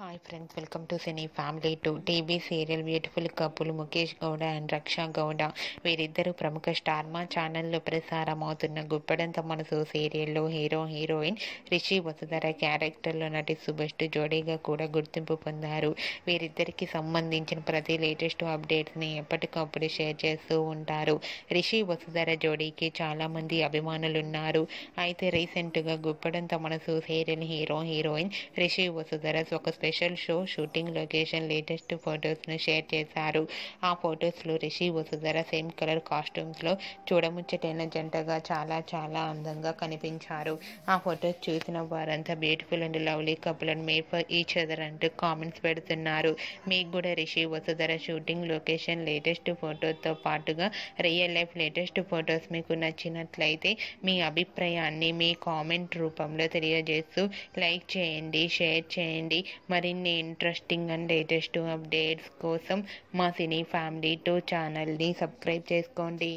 Hi friends, welcome to cine family to TV serial beautiful couple Mukesh Gowda and Raksha Gowda. వీరిద్దరూ ప్రముఖ star మా ఛానల్లో ప్రసారం అవుతున్న గుప్పడంత మనసు సీరియల్లో హీరోయిన్ రిషి వసుధర క్యారెక్టర్లో నటిస్తూ బెస్ట్ జోడీగా కూడా గుర్తింపు పొందారు. వీరిద్దరికి సంబంధించిన ప్రతి లేటెస్ట్ అప్డేట్స్ని ఎప్పటికప్పుడు షేర్ చేస్తూ ఉంటారు. రిషి వసుధర జోడీకి చాలామంది అభిమానులున్నారు. అయితే రీసెంట్గా గుప్పడంత మనసు సీరియల్ హీరోయిన్ రిషి వసుధర ఒక special show shooting location latest ఫొటోస్ను షేర్ చేశారు. ఆ ఫొటోస్లో రిషి వసుధర సేమ్ కలర్ కాస్ట్యూమ్స్లో చూడముచ్చటైన జంటగా చాలా అందంగా కనిపించారు. ఆ ఫొటోస్ చూసిన వారంతా beautiful and lovely couple and made for each other అంటూ కామెంట్స్ పెడుతున్నారు. మీకు కూడా Rishi Vasudhara shooting location latest ఫొటోతో పాటుగా రియల్ లైఫ్ లేటెస్ట్ ఫొటోస్ మీకు నచ్చినట్లయితే మీ అభిప్రాయాన్ని మీ కామెంట్ రూపంలో తెలియజేస్తూ లైక్ చేయండి, షేర్ చేయండి. మరిన్ని ఇంట్రెస్టింగ్ అండ్ లేటెస్ట్ అప్డేట్స్ కోసం మా సినీ ఫ్యామిలీ 2 ఛానల్ని సబ్స్క్రైబ్ చేసుకోండి.